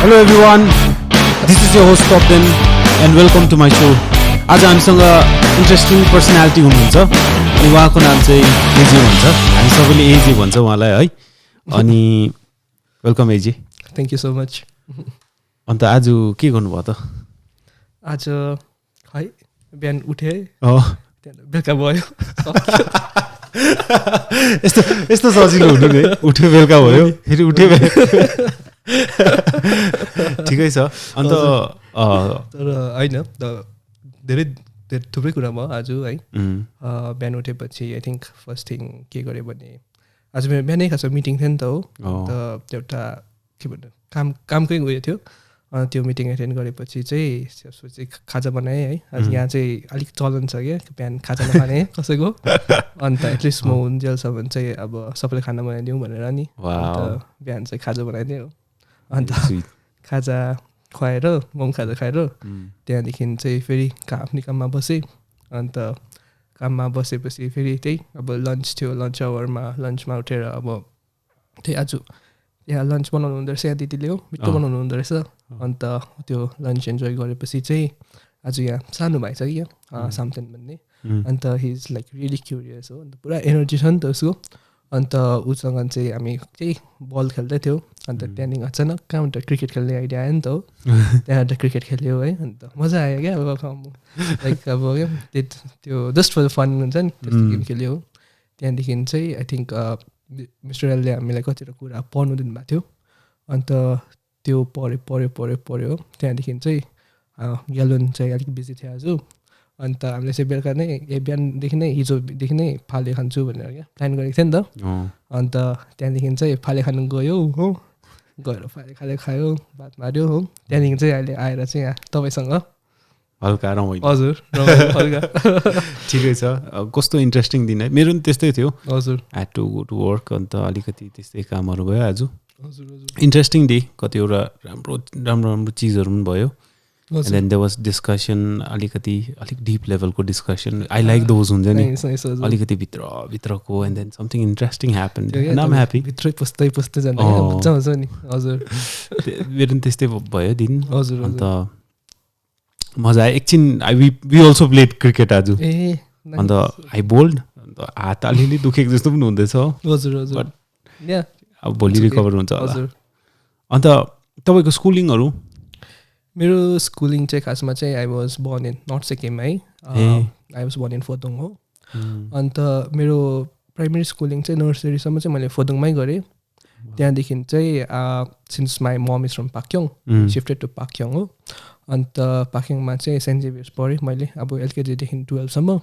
Hello everyone, this is your host Topden and welcome to my show. आज हामीसँग interesting personality हुनुहुन्छ अनि उहाँको नाम चाहिँ एजे भन्छ. हामी सबैले एजे भन्छ उहाँलाई है. अनि welcome AJ. Thank you so much. अन्त आज के गर्नुभयो त? आज है बिहान उठे बेलुका भयो. यस्तो सजिलो हुनु नि. उठ्यो बेलुका भयो फेरि उठ्यो ठिकै छ. अन्त तर होइन धेरै थुप्रै कुरा भयो आज है. बिहान उठेपछि आई थिङ्क फर्स्ट थिङ के गरेँ भने आज मेरो बिहानै खासमा मिटिङ थियो नि त हो. अन्त एउटा के भन्नु कामकै उयो थियो. त्यो मिटिङ एटेन्ड गरेपछि चाहिँ सोचेँ खाजा बनाएँ है. आज यहाँ चाहिँ अलिक चलन छ क्या बिहान खाजा नखाने कसैको. अन्त एटलिस्ट म हुन्जेलसम्म चाहिँ अब सबैले खाना बनाइदिउँ भनेर नि. अन्त बिहान चाहिँ खाजा बनाइदिएँ हो. अन्त खाजा खुवाएर म पनि खाजा खाएर त्यहाँदेखि चाहिँ फेरि आफ्नै काममा बसेँ. अन्त काममा बसेपछि फेरि त्यही अब लन्च थियो. लन्चमा उठेर अब त्यही आज यहाँ लन्च बनाउनु हुँदो रहेछ. यहाँ दिदीले हो मिठो बनाउनु हुँदो रहेछ. अन्त त्यो लन्च इन्जोय गरेपछि चाहिँ आज यहाँ सानो भाइ छ कि यहाँ सामथेन भन्ने. अन्त he is like really curious हो. अन्त पुरा एनर्जी छ नि त उसको. अन्त उसँग चाहिँ हामी चाहिँ बल खेल्दै थियौँ. अन्त त्यहाँदेखि अचानक कहाँबाट क्रिकेट खेल्ने आइडिया आयो नि त हो. त्यहाँबाट क्रिकेट खेल्यो है. अन्त मजा आयो क्या अब लाइक अब क्या त्यो जस्ट फर द फन हुन्छ नि त्यस्तो गेम खेल्यो. त्यहाँदेखि चाहिँ आई थिङ्क मिस्टर एलले हामीलाई कतिवटा कुरा पढ्नु दिनुभएको थियो. अन्त त्यो पढ्यो. त्यहाँदेखि चाहिँ ग्यालोन चाहिँ अलिक बिजी थियो आज. अन्त हामीले चाहिँ बेलुका नै बिहानदेखि नै हिजोदेखि नै फाले खान्छु भनेर क्या प्लान गरेको थियो नि त. अन्त त्यहाँदेखि चाहिँ फाले खानु गयो हो. गएर फाले खायो भात मार्यो हो. त्यहाँदेखि चाहिँ अहिले आएर चाहिँ यहाँ तपाईँसँग हल्का रमाइलो. हजुर हल्का ठिकै छ. कस्तो इन्ट्रेस्टिङ दिन है. मेरो पनि त्यस्तै थियो. हजुर had to go to work. अन्त अलिकति त्यस्तै कामहरू भयो आज. हजुर इन्ट्रेस्टिङ डे. कतिवटा राम्रो चिजहरू पनि भयो. And then there was discussion अलिक डिप लेभलको डिस्कसन. आई लाइक दोज हुन्छ नि अलिकति भित्रको. And then something interesting happen and I am happy. भित्रै पस्दै जान्छ नि. हजुर मेरो पनि त्यस्तै भयो दिन. हजुर अन्त मजा आयो एकछिन. वी अल्सो प्लेड क्रिकेट आज. अन्त आई बोल्ड. अन्त हात अलिअलि दुखेको जस्तो पनि हुँदैछ. हजुर अब भोलि रिकभर हुन्छ होला. अन्त तपाईँको स्कुलिङहरू? मेरो स्कुलिङ चाहिँ खासमा चाहिँ I was born in north Sikkim है. आई वाज बर्न इन फोदोङ हो. अन्त मेरो प्राइमेरी स्कुलिङ चाहिँ नर्सरीसम्म चाहिँ मैले फोदोङमै गरेँ. त्यहाँदेखि चाहिँ since my mom is from Pakyong shifted to Pakyong हो. अन्त पाक्योङमा चाहिँ सेन्ट जेभियर्स पढेँ मैले अब एलकेजीदेखि 12सम्म.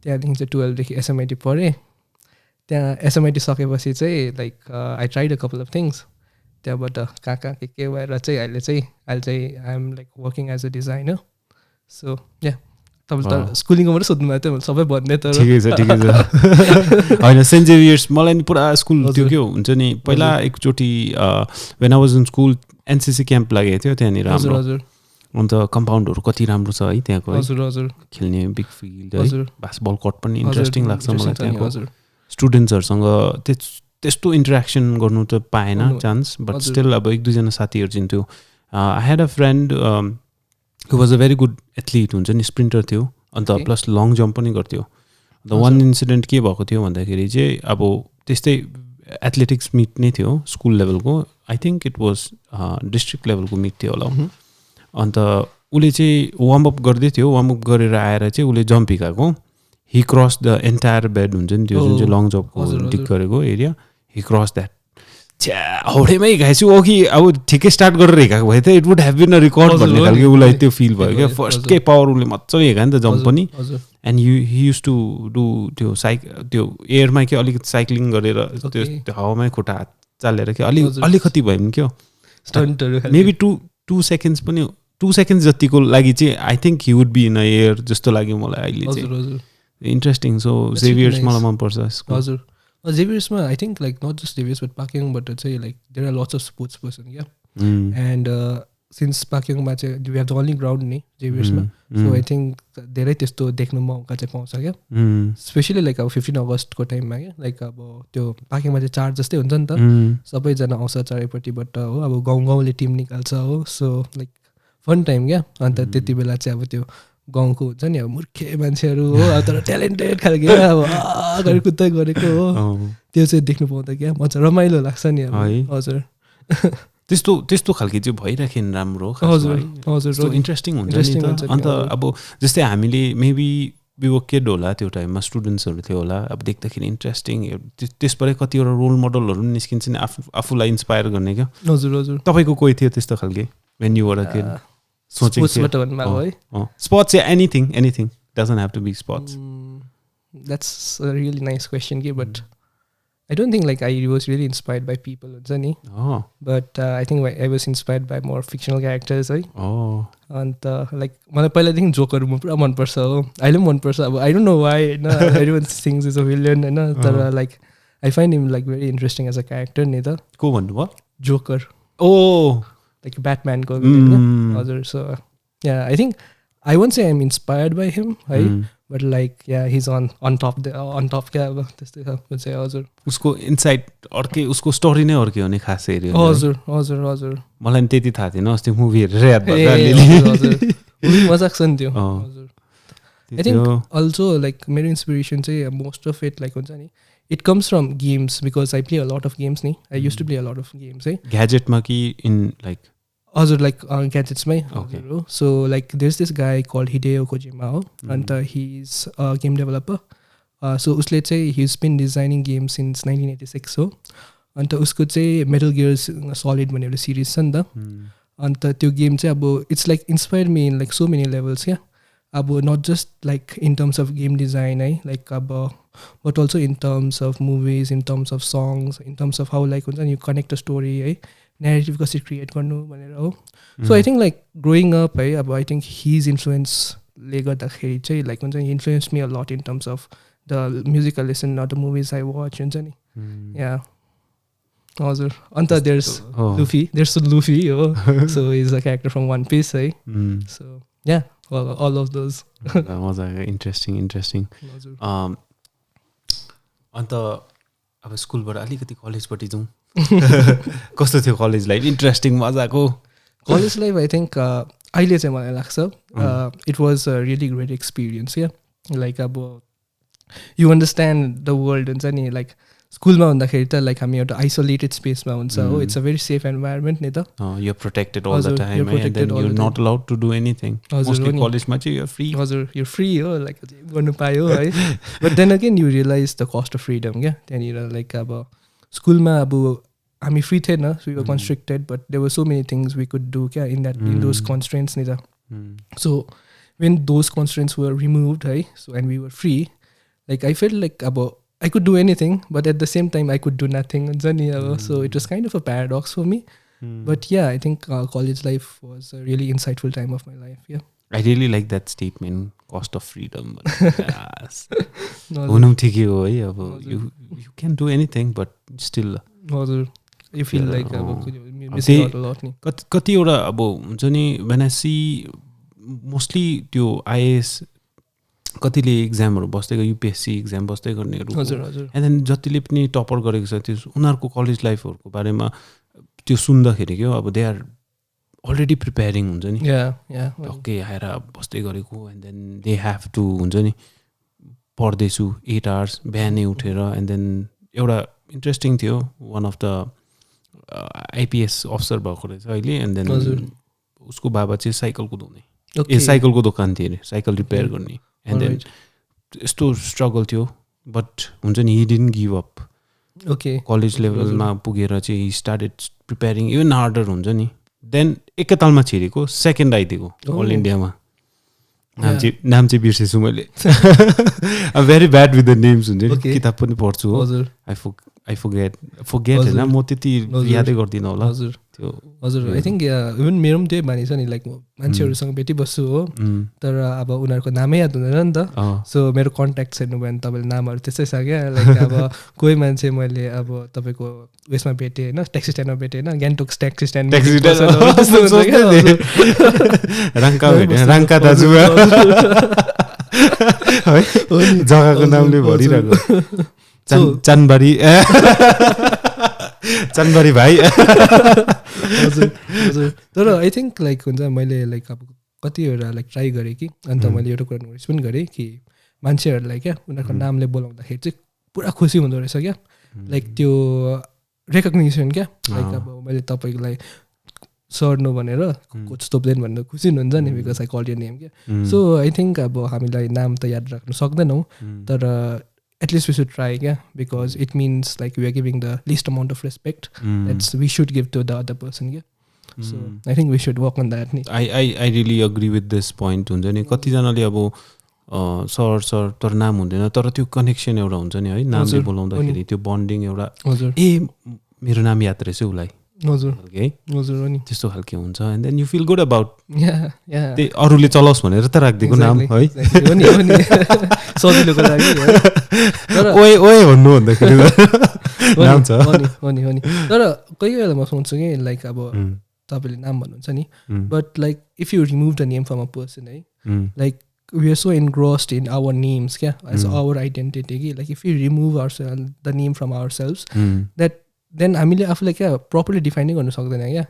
त्यहाँदेखि चाहिँ 12देखि एसएमआइटी पढेँ. त्यहाँ एसएमआइटी सकेपछि चाहिँ like I tried a couple of things. त्यहाँबाट कहाँ के भएर चाहिँ अहिले चाहिँ I am like working as a designer. So yeah तपाईँले त स्कुलिङको मात्रै सोध्नु भएको थियो सबै भन्ने. तर ठिकै छ. होइन सेन्ट जेभियर्स मलाई नि पुरा स्कुल त्यो के हुन्छ नि पहिला एकचोटि when I was in school NCC camp लागेको थियो त्यहाँनिर. हजुर अन्त कम्पाउन्डहरू कति राम्रो छ है त्यहाँको. हजुर खेल्ने बिग फिल्ड है. बास्केटबल कोर्ट पनि इन्ट्रेस्टिङ लाग्छ मलाई त्यहाँको. स्टुडेन्ट्सहरूसँग त्यस्तो इन्टरेक्सन गर्नु त पाएन चान्स. बट स्टिल अब एक दुईजना साथीहरू चिन्थ्यो. I had a friend who was a very good athlete हुन्छ नि स्प्रिन्टर थियो. अन्त प्लस लङ जम्प पनि गर्थ्यो. अन्त वान इन्सिडेन्ट के भएको थियो भन्दाखेरि चाहिँ अब त्यस्तै एथलेटिक्स मिट नै थियो स्कुल लेभलको. I think it was district लेभलको मिट थियो होला. अन्त उसले चाहिँ वार्मअप गर्दै थियो. वार्मअप गरेर आएर चाहिँ उसले जम्प हिकाएको. He cross the entire bed हुन्छ नि त्यो जुन चाहिँ लङ जम्पको डिक गरेको एरिया. He cross that. हौडेमै हिँडाएछु हो कि अब ठिकै स्टार्ट गरेर हिँडेको भए त it would have been a record भन्ने खालको उसलाई त्यो फिल भयो क्या. फर्स्टकै पावर उसले मजाले हिँड्यो नि त जम्प पनि. And he use to do त्यो एयरमा के अलिकति साइक्लिङ गरेर त्यो हावामै खुट्टा हात चालेर कि अलिकति भयो भने क्या मेबी टु सेकेन्ड्स जतिको लागि चाहिँ I think he would be in a air जस्तो लाग्यो मलाई अहिले चाहिँ. इन्ट्रेस्टिङ. सो जेभियर्स मलाई मनपर्छ. हजुर जेभियर्समा I think like not just Xavier's but पाक्योङबाट चाहिँ like there are lots of sports person क्या. एन्ड सिन्स पाक्योङमा चाहिँ we have the only ground नि जेभियर्समा सो आई थिङ्क धेरै त्यस्तो देख्नु मौका चाहिँ पाउँछ क्या स्पेसली लाइक अब 15 अगस्तको टाइममा क्या लाइक अब त्यो पाक्योङमा चाहिँ चाड जस्तै हुन्छ नि त सबैजना आउँछ चारैपट्टिबाट हो अब गाउँले टिम निकाल्छ हो सो लाइक फन टाइम क्या अन्त त्यति बेला चाहिँ अब त्यो गाउँको हुन्छ नि अब मूर्खे मान्छेहरू हो अब तर ट्यालेन्टेड खालको अब अगाडि कुद्दै गरेको हो त्यो चाहिँ देख्नु पाउँदा क्या मजा रमाइलो लाग्छ नि अब हजुर त्यस्तो खालको चाहिँ भइराख्यो नि राम्रो हजुर हजुर इन्ट्रेस्टिङ हुन्छ अन्त अब जस्तै हामीले मेबी विवकेड होला त्यो टाइममा स्टुडेन्ट्सहरू थियो होला अब देख्दाखेरि इन्ट्रेस्टिङ त्यसबाटै कतिवटा रोल मोडलहरू पनि निस्किन्छ नि आफूलाई इन्सपायर गर्ने क्या हजुर हजुर तपाईँको कोही थियो त्यस्तो खालके when you were a kid sports या anything doesn't have to be sports that's a really nice question कि but I don't think like I was really inspired by people, but I think I was inspired by more fictional characters. And like मलाई पहिलादेखि जोकरहरू पुरा मनपर्छ हो अहिले पनि मनपर्छ अब I don't know why everyone thinks he's a villain हैन तर like I find him like very interesting as a character नि त को भन्नुभयो जोकर like Batman को हजुर so yeah I think I won't say I'm inspired by him but like yeah he's on top क्या अब त्यस्तै छ चाहिँ हजुर उसको इनसाइट अर्कै उसको स्टोरी नै अर्कै हो नि खास हेऱ्यो हजुर हजुर हजुर मलाई नि त्यति थाहा थिएन अस्ति मुभी हेरेर याद भयो हजुर मजाक छ नि त्यो हजुर आई थिङ्क अल्सो लाइक मेरो इन्सपिरेसन चाहिँ मोस्ट अफ इट लाइक हुन्छ नि it comes from games because I play a lot of games नि I use to play a lot of games है ग्याजेटमा कि इन लाइक हजुर लाइक ग्याजेट्समै हजुर हो so like there is this guy called Hideo Kojima हो अन्त he is a game developer so उसले चाहिँ he is been designing game since 1986 हो अन्त उसको चाहिँ मेटल गियर्स सलिड भन्ने एउटा सिरिज छ नि त अन्त त्यो गेम चाहिँ अब it's like inspire me in like so many levels क्या अब not just like in terms of game design है लाइक अब but also in terms of movies in terms of songs in terms of how like हुन्छ नि connect a story है narrative कसरी create गर्नु भनेर हो so I think like growing up है अब आई थिङ्क हिज इन्फ्लुएन्सले गर्दाखेरि चाहिँ लाइक हुन्छ नि influence me a lot in terms of the musical lesson the movies I watch हुन्छ नि या हजुर अन्त देयर्स लुफी हो so is a character from One Piece है so yeah all of those मजा इन्ट्रेस्टिङ अन्त अब स्कुलबाट अलिकति कलेजपट्टि जाउँ कस्तो थियो कलेज लाइफ इन्ट्रेस्टिङ मजाको कलेज लाइफ आई थिङ्क अहिले चाहिँ मलाई लाग्छ it was a really great experience क्या लाइक अब यु अन्डरस्ट्यान्ड द वर्ल्ड हुन्छ नि लाइक स्कुलमा हुँदाखेरि त लाइक हामी एउटा आइसोलेटेड स्पेसमा हुन्छ हो it's a very safe environment नि त you are protected all the time and then you are not allowed to do anything mostly कलेजमा चाहिँ यु फ्री हजुर यु फ्री हो लाइक गर्नु पायो है but then again you realize the cost of freedom क्या त्यहाँनिर लाइक अब स्कुलमा अब हामी फ्री थिएन so you were constricted but there were so many things we could do क्या इन दोज कन्स्ट्रेन्ट्स नि त so when those constraints were removed है so and we were free like I feel like अब I could do anything, but at the same time, I could do nothing. So it was kind of a paradox for me. But yeah, I think college life was a really insightful time of my life. Yeah, I really like that statement, cost of freedom. Yes. You can do anything, but still. You feel like you're missing out a lot. कतिवटा अब हुन्छ नि when I see mostly त्यो IAS कतिले इक्जामहरू बस्दै UPSC exam बस्दै गर्नेहरू एन्ड देन जतिले पनि टपर गरेको छ त्यो उनीहरूको कलेज लाइफहरूको बारेमा त्यो सुन्दाखेरि क्या अब दे आर अलरेडी प्रिपेयरिङ हुन्छ नि टक्कै आएर बस्दै गरेको and then they have to हुन्छ नि पढ्दैछु 8 आवर्स बिहानै उठेर एन्ड देन एउटा इन्ट्रेस्टिङ थियो one of the IPS officer भएको रहेछ अहिले एन्ड देन उसको बाबा चाहिँ साइकल कुदाउने साइकलको दोकान थियो अरे साइकल रिपेयर गर्ने एन्ड देन यस्तो स्ट्रगल थियो बट हुन्छ नि he didn't give up college लेभलमा पुगेर चाहिँ he started preparing even harder हुन्छ नि देन एकैतालमा छिरेको सेकेन्ड आइदिएको अल इन्डियामा नाम चाहिँ बिर्सेछु मैले I very bad with the names हुन्छ नि किताब पनि पढ्छु हो आई फुगेट होइन म त्यति यादै गर्दिनँ होला त्यो हजुर आई थिङ्क इभन मेरो पनि त्यही बानी छ नि लाइक मान्छेहरूसँग भेटिबस्छु हो तर अब उनीहरूको नामै याद हुँदैन नि त सो मेरो कन्ट्याक्ट हेर्नु भयो भने तपाईँले नामहरू त्यस्तै छ क्या लाइक अब कोही मान्छे मैले अब तपाईँको उयसमा भेटेँ होइन ट्याक्सी स्ट्यान्डमा भेटेँ होइन गान्तोक ट्याक्सी स्ट्यान्ड राङ्का दाजु जग्गाको नामले भरिरहेको चानबारी चानबारी भाइ हजुर हजुर तर आई थिङ्क लाइक हुन्छ मैले लाइक अब कतिवटा लाइक ट्राई गरेँ कि अन्त मैले एउटा कुरा नोटिस पनि गरेँ कि मान्छेहरूलाई क्या उनीहरूको नामले बोलाउँदाखेरि चाहिँ पुरा खुसी हुँदो रहेछ क्या लाइक त्यो रेकग्निसन क्या लाइक अब मैले तपाईँलाई सर नो भनेर कोच तोप्देन भनेर खुसी हुनुहुन्छ नि because I call your name क्या सो आई थिङ्क अब हामीलाई नाम त याद राख्नु सक्दैनौँ तर at least we should try, yeah, because it means like we are giving the least amount of respect that we should give to the other person, yeah. So I think we should work on that. I really agree with this point. हुन्छ नि कतिजनाले अब sir तर नाम हुँदैन तर त्यो connection एउटा हुन्छ नि है नामले बोलाउँदाखेरि त्यो बन्डिङ एउटा ए मेरो नाम याद रहेछ उसलाई हजुर है हजुर हो नि त्यस्तो खालके हुन्छ and then you feel good about yeah त्यही अरूले चलाओस् भनेर त राखिदिएको नाम है हो नि सजिलोको लागि तर ओए ओए भन्नु भन्दाखेरि नाम छ हो नि तर कोही बेला म सोच्छु कि लाइक अब तपाईँले नाम भन्नुहुन्छ नि but like if you remove the name from a person है like we are so engrossed in our names as our identity like if we remove the name from ourselves that then हामीले आफूलाई क्या properly डिफाइनै गर्न सक्दैन क्या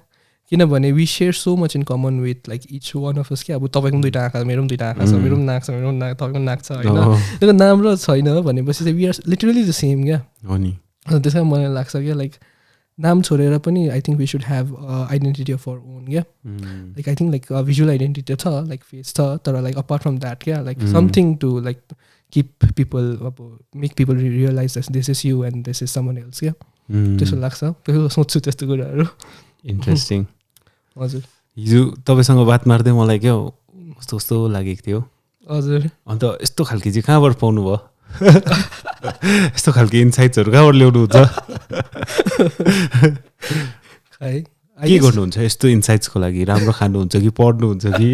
किनभने we share so much in common with like each one of us क्या अब तपाईँको पनि दुइटा आँखा मेरो पनि दुइटा आँखा छ मेरो पनि नाक छ मेरो पनि नाक तपाईँको नाक छ होइन त्यो नाम र छैन भनेपछि चाहिँ we are literally the same क्या त्यस कारण मलाई लाग्छ क्या लाइक नाम छोडेर पनि I think we should have identity of our own क्या like I think like visual identity छ लाइक फेस छ तर लाइक अपार्ट फ्रम द्याट क्या like something to like keep people अब make people realize this is you and this is someone else क्या त्यस्तो लाग्छ त्यो सोच्छु त्यस्तो कुराहरू इन्ट्रेस्टिङ हजुर हिजो तपाईँसँग बात मार्दै मलाई क्या कस्तो कस्तो लागेको थियो हजुर अन्त यस्तो खालके चाहिँ कहाँबाट पाउनु भयो यस्तो खालके इन्साइट्सहरू कहाँबाट ल्याउनु हुन्छ के गर्नुहुन्छ यस्तो इन्साइट्सको लागि राम्रो खानुहुन्छ कि पढ्नुहुन्छ कि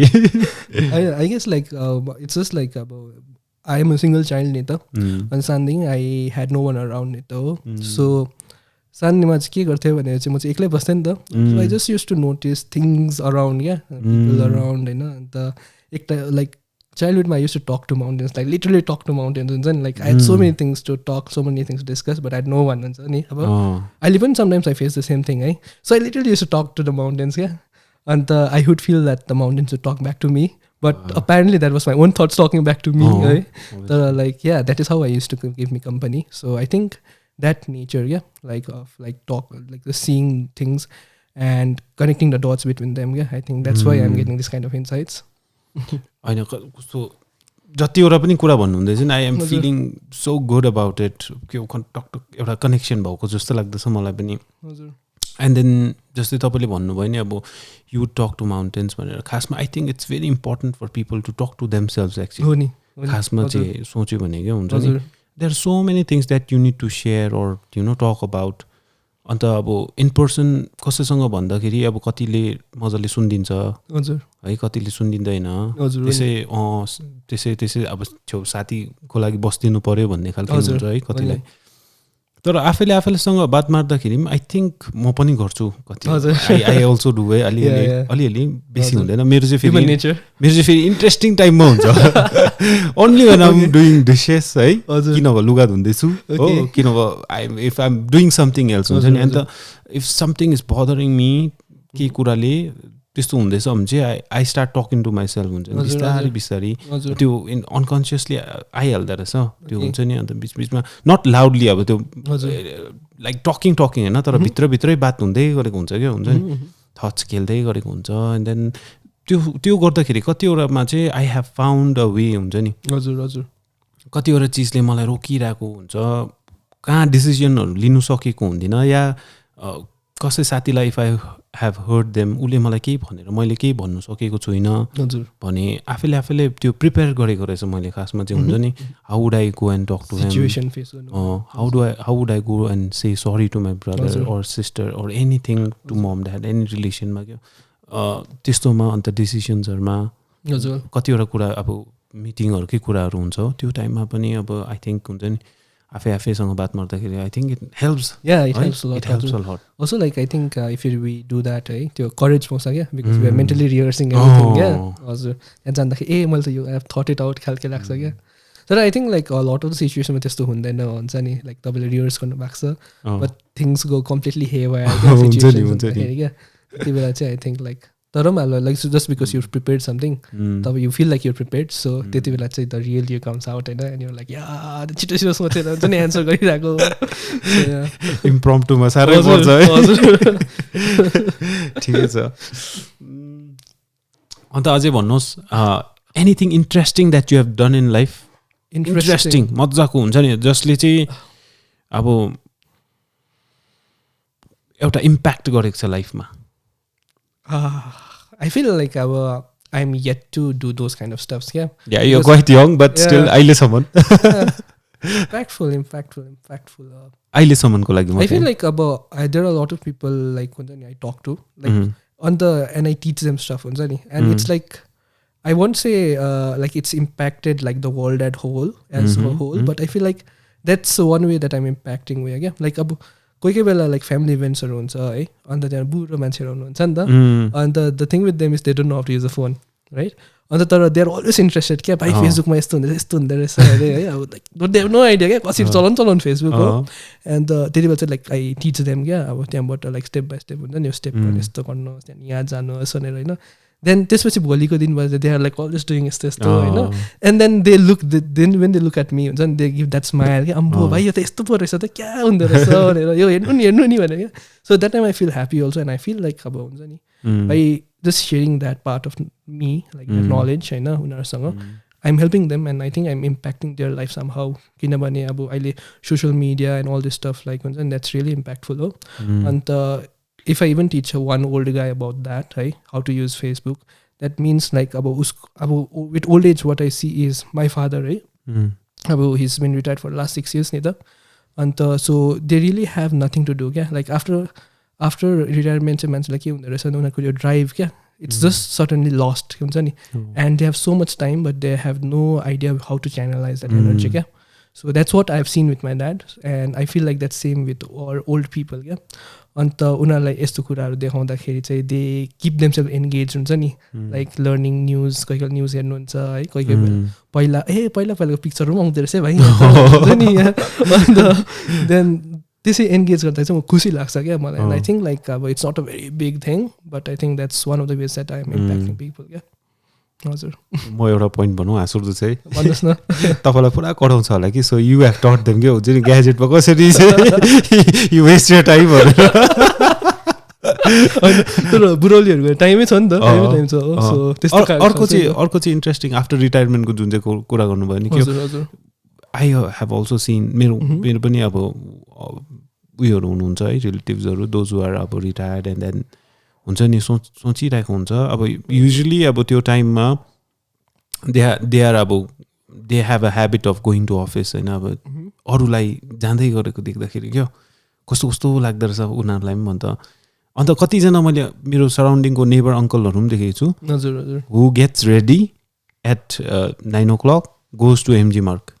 I guess like it's just like अब I am a single child नि त अनि सानदेखि I had no one around नि त हो सो सानोमा चाहिँ के गर्थ्यो भनेर चाहिँ म चाहिँ एक्लै बस्थेँ नि त so I just use to notice things around क्या पिपल अराउन्ड होइन अन्त एकटा like childhood I used to talk to mountains, like literally talk to mountains, and like I had so many things to talk, so many things to discuss, but I had no one. I even sometimes I face the same thing, eh? So I literally used to talk to the mountains, yeah, and I would feel that the mountains would talk back to me, but apparently that was my own thoughts talking back to me, eh? So like yeah, that is how I used to give me company. So I think that nature, yeah, like of like talk, like the seeing things and connecting the dots between them, yeah, I think that's why I'm getting this kind of insights. होइन कस्तो जतिवटा पनि कुरा भन्नुहुँदैछ नि I am feeling so good about it के एउटा connection भएको जस्तो लाग्दछ मलाई पनि एन्ड देन जस्तै तपाईँले भन्नुभयो नि अब यु टक टु माउन्टेन्स भनेर खासमा I think it's very important for people to talk to themselves actually खासमा चाहिँ सोच्यो भने क्या हुन्छ नि there are so many things that you need to share or you know talk about अन्त अब इन पर्सन कसैसँग भन्दाखेरि अब कतिले मजाले सुनिदिन्छ है कतिले सुनिदिँदैन त्यसै अब छेउ साथीको लागि बसिदिनु पऱ्यो भन्ने खालको हुन्छ है कतिलाई तर आफैसँग बात मार्दाखेरि पनि आई थिङ्क म पनि गर्छु कति आई अल्सो डु है अलिअलि बेसी हुँदैन मेरो चाहिँ फेरि इन्ट्रेस्टिङ टाइममा हुन्छ only when I am doing dishes है किनभने लुगा धुँदैछु हो किनभने if I am doing something else हुन्छ नि अन्त if something is bothering me केही कुराले त्यस्तो हुँदैछ भने चाहिँ I start talking to myself हुन्छ नि बिस्तारै त्यो अनकन्सियसली आइहाल्दो रहेछ त्यो हुन्छ नि अन्त बिचबिचमा नट लाउडली अब त्यो लाइक टकिङ होइन तर भित्रभित्रै बात हुँदै गरेको हुन्छ क्या हुन्छ नि थट्स खेल्दै गरेको हुन्छ एन्ड देन त्यो गर्दाखेरि कतिवटामा चाहिँ I have found a way हुन्छ नि हजुर कतिवटा चिजले मलाई रोकिरहेको हुन्छ कहाँ डिसिजनहरू लिनु सकेको हुँदिनँ या कसै साथीलाई if I have heard them उसले मलाई केही भनेर मैले केही भन्नु सकेको छुइनँ भने आफैले त्यो प्रिपेयर गरेको रहेछ मैले खासमा चाहिँ हुन्छ नि how would I go and talk to him how would I go and say sorry to my brother or sister or anything to mom dad any रिलेसनमा क्या त्यस्तोमा अन्त डिसिसन्सहरूमा कतिवटा कुरा अब मिटिङहरूकै कुराहरू हुन्छ त्यो टाइममा पनि अब आई थिङ्क हुन्छ नि आफैसँग बात मार्दाखेरि I think it helps it helps a lot also like I think if we do that है त्यो करेज पाउँछ क्या because we are mentally rehearsing everything क्या हजुर त्यहाँ जाँदाखेरि मैले त यो I have thought it out खालके लाग्छ क्या तर I think like lot of the सिचुएसनमा त्यस्तो हुँदैन हुन्छ नि लाइक तपाईँले रिहर्स गर्नु भएको छ but things go completely haywire क्या त्यति बेला चाहिँ आई थिङ्क लाइक तर पनि अब like just because you're prepared something तब you feel like you're prepared so त्यति बेला चाहिँ the real you comes out होइन एन्ड युर लाइक या छिटो सोचेर हुन्छ नि एन्सर गरिरहेको इम्प्रम्प्टुमा साह्रै पर्छ है ठिकै छ अन्त अझै भन्नुहोस् anything interesting that you have done in life interesting मजाको हुन्छ नि जसले चाहिँ अब एउटा इम्प्याक्ट गरेको छ लाइफमा I feel like I'm yet to do those kind of stuffs. Yeah, you're quite young, but still, अहिलेसम्म impactful. अहिलेसम्मको लागि I feel like there are a lot of people like when I talk to like and I teach them stuff and it's like I won't say like it's impacted like the world at whole as a whole, but I feel like that's one way that I'm impacting way again. Like कोही कोही बेला like family इभेन्ट्सहरू हुन्छ है अन्त त्यहाँ बुढो मान्छेहरू हुनुहुन्छ नि त अन्त the thing with them is they don't know how to use a phone right अन्त तर दे आर अलवेज इन्ट्रेस्टेड क्या भाइ फेसबुकमा यस्तो हुँदो रहेछ अरे है अब like they have no idea क्या कसरी चलाउनु फेसबुक हो अन्त त्यति बेला चाहिँ लाइक आई टिच देम क्या अब त्यहाँबाट लाइक स्टेप बाई स्टेप हुन्छ नि यो स्टेप यस्तो गर्नुहोस् त्यहाँदेखि यहाँ जानुहोस् भनेर होइन देन त्यसपछि भोलिको दिनबाट they are like always doing यस्तो यस्तो होइन and then they look then when they look at me हुन्छ नि दे गिभ द्याट स्माइल क्या अम्बो भाइ यो त यस्तो पो रहेछ त क्या हुँदो रहेछ भनेर यो हेर्नु नि भनेर क्या so that time I feel happy also and I feel like अब हुन्छ नि I just sharing that part of me like that knowledge होइन उनीहरूसँग I am helping them and I think I am impacting their life somehow किनभने अब अहिले social media and all this stuff like हुन्छ नि that's really impactful हो अन्त if I even teach one old guy about that, right, how to use Facebook, that means like with old age, what I see is my father, right? He's been retired for the last 6 years, and so they really have nothing to do, yeah. Like after retirement, like your drive, yeah, it's just suddenly lost, and they have so much time, but they have no idea how to channelize that energy, yeah. So that's what I've seen with my dad, and I feel like that's same with our old people, yeah. अन्त उनीहरूलाई यस्तो कुराहरू देखाउँदाखेरि चाहिँ they keep themselves engage हुन्छ नि like learning news कोही कोही न्युज हेर्नुहुन्छ है कोही कोही पहिलाको पिक्चरहरू पनि आउँदो रहेछ भाइ हुन्छ नि अन्त देन त्यसै एन्गेज गर्दा चाहिँ म खुसी लाग्छ क्या मलाई एन्ड आई थिङ्क लाइक अब it's not a very big thing but I think that's one of the ways that I am impacting people क्या हजुर म एउटा पोइन्ट भनौँ हाँस उठ्दो चाहिँ भन्नुहोस् न तपाईँलाई पुरा कराउँछ होला कि सो यु हेभ टट देम के हुन्छ नि ग्याजेटमा कसरी यु वेस्ट यर टाइम भनेर तर बुढौलीहरूको टाइमै छ नि त टाइम छ सो त्यस्तो अर्को चाहिँ इन्ट्रेस्टिङ आफ्टर रिटायरमेन्टको जुन चाहिँ कुरा गर्नुभयो नि के आई हेभ अल्सो सिन मेरो पनि अब उयोहरू हुनुहुन्छ है रिलेटिभ्सहरू दोज हु आर अब रिटायर्ड एन्ड देन हुन्छ नि सोचिरहेको हुन्छ अब युजली अब त्यो टाइममा दे आर अब they have a habit of going to office होइन अब अरूलाई जाँदै गरेको देख्दाखेरि क्या कस्तो कस्तो लाग्दो रहेछ उनीहरूलाई पनि अन्त कतिजना मैले मेरो सराउन्डिङको नेबर अङ्कलहरू पनि देखेको छु हजुर हजुर who gets ready at 9 o'clock goes to MG Mark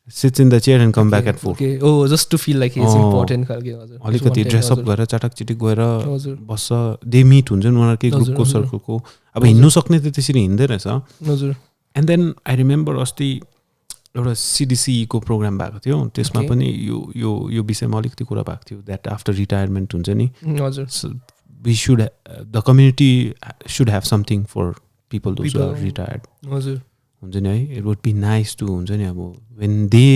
sits in the chair and come back at 4 okay oh just to feel like he's important खालके हजुर अलिकति ड्रेस अप गरेर चटाकचिटिक गएर बस्छ दे मिट हुन्छ नि उनीहरूकै ग्रुपको सर्कलको अब हिँड्नु सक्ने त त्यसरी हिँड्दै रहेछ हजुर एन्ड देन आई रिमेम्बर अस्ति एउटा CDC-को प्रोग्राम भएको थियो त्यसमा पनि यो विषयमा अलिकति कुरा भएको थियो द्याट आफ्टर रिटायरमेन्ट हुन्छ नि हजुर we should the community should have something for people those are retired हजुर हुन्छ नि है it would be nice to हुन्छ नि अब वेन दे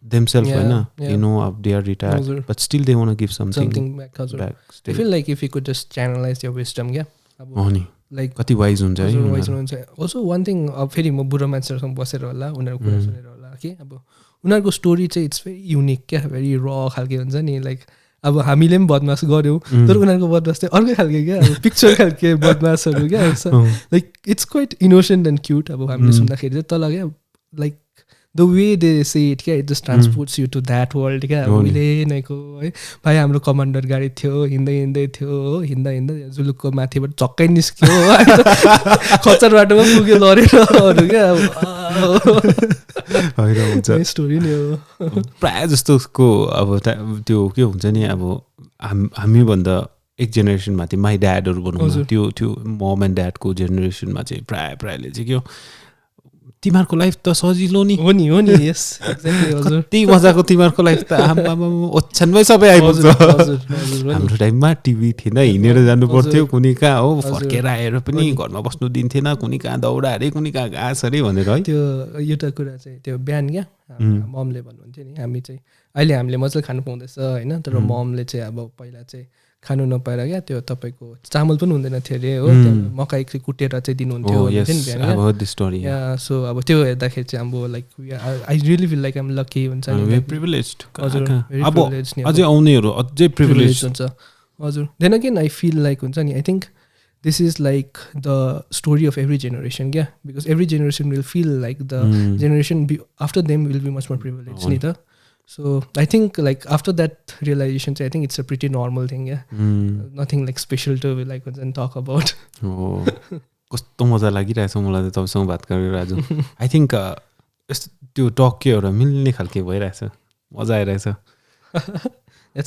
देमसेल्फ होइन यु नो अब they are retired but still they want to give something back I feel like if you could just channelize your wisdom क्या अब नि like कति wise हुन्छ है वाइज हुन्छ अल्सो वान थिङ अब फेरि म बुढो मान्छेहरूसँग बसेर होला उनीहरूको कुरा सुनेर होला कि अब उनीहरूको स्टोरी चाहिँ इट्स भेरी युनिक क्या भेरी र खालके हुन्छ नि लाइक अब हामीले पनि बदमास गऱ्यौँ तर उनीहरूको बदमास चाहिँ अर्कै खालको क्या अब पिक्चर खालके बदमासहरू क्या like it's quite innocent and cute अब हामीले सुन्दाखेरि चाहिँ तल क्या like the way they say it क्या it just transports you to that world क्या उहिले नैको है भाइ हाम्रो कमान्डर गाडी थियो हिँड्दै थियो हो हिँड्दा जुलुकको माथिबाट झक्कै निस्क्यो खच्चर बाटोमा पुग्यो लडेर अरू क्या स्टोरी नै हो प्रायः जस्तोको अब त्यो के हुन्छ नि अब हामीभन्दा एक जेनेरेसन माथि माई ड्याडहरू भनौँ न त्यो मम एन्ड ड्याडको जेनेरेसनमा चाहिँ प्रायःले चाहिँ के तिमीहरूको लाइफ त सजिलो नि हो नि यस एक्ज्याक्टली हजुर त्यही मजाको तिमीहरूको लाइफ त ओछ्यानमै सबै आइपुग्छ हाम्रो टाइममा टिभी थिएन हिँडेर जानु पर्थ्यो कुनै कहाँ हो फर्केर आएर पनि घरमा बस्नु दिन्थेन कुनै कहाँ दौडा अरे कुनै कहाँ घाँस अरे भनेर है त्यो एउटा कुरा चाहिँ त्यो बिहान क्या ममले भन्नुहुन्थ्यो नि हामी चाहिँ अहिले हामीले मजाले खानु पाउँदैछ होइन तर ममले चाहिँ अब पहिला चाहिँ खानु नपाएर क्या त्यो तपाईँको चामल पनि हुँदैन थियो अरे हो मकै कुटेर चाहिँ दिनुहुन्थ्यो सो अब त्यो हेर्दाखेरि चाहिँ अब like I really feel like I'm lucky हुन्छ अझै आउनेहरू अझै प्रिभिलेज हुन्छ हजुर then again I feel like हुन्छ नि I think this is like the story of every generation क्या because every generation will feel like the generation after them will be much more privilege नि त So I think like after that realization, I think it's a pretty normal thing, yeah. Nothing like special to like talk about. कस्तो मजा लागिरहेछ मलाई त तपाईँसँग बात गरेर आज आई थिङ्क त्यो टक के एउटा मिल्ने खालके भइरहेछ मजा आइरहेछ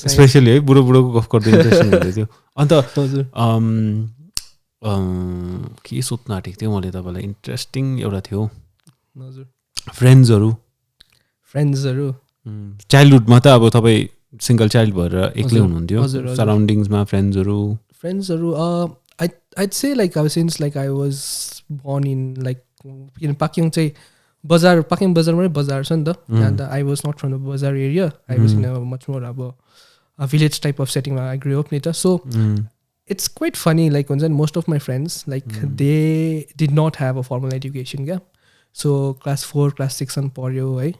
स्पेसली है बुढोको गफ गर्दै इन्ट्रेस्टिङ हुँदै थियो अन्त के सोध्न आँटेको थियो मैले तपाईँलाई इन्ट्रेस्टिङ एउटा थियो फ्रेन्ड्सहरू चाइल्डहुडमा त अब तपाईँ सिङ्गल चाइल्ड भएर एक्लै हुनुहुन्थ्यो सराउन्डिङ्समा फ्रेन्ड्सहरू I'd say like since like I was born in like Pakyong चाहिँ बजार पाक्योङ बजारमै बजार छ नि त and I was not from the Bazar area. I was in a much more a village type of setting where I grew up later. So it's quite funny like most of my friends like they did not have a formal education. Yeah. So class 4 class 6 सम्म पढ्यो है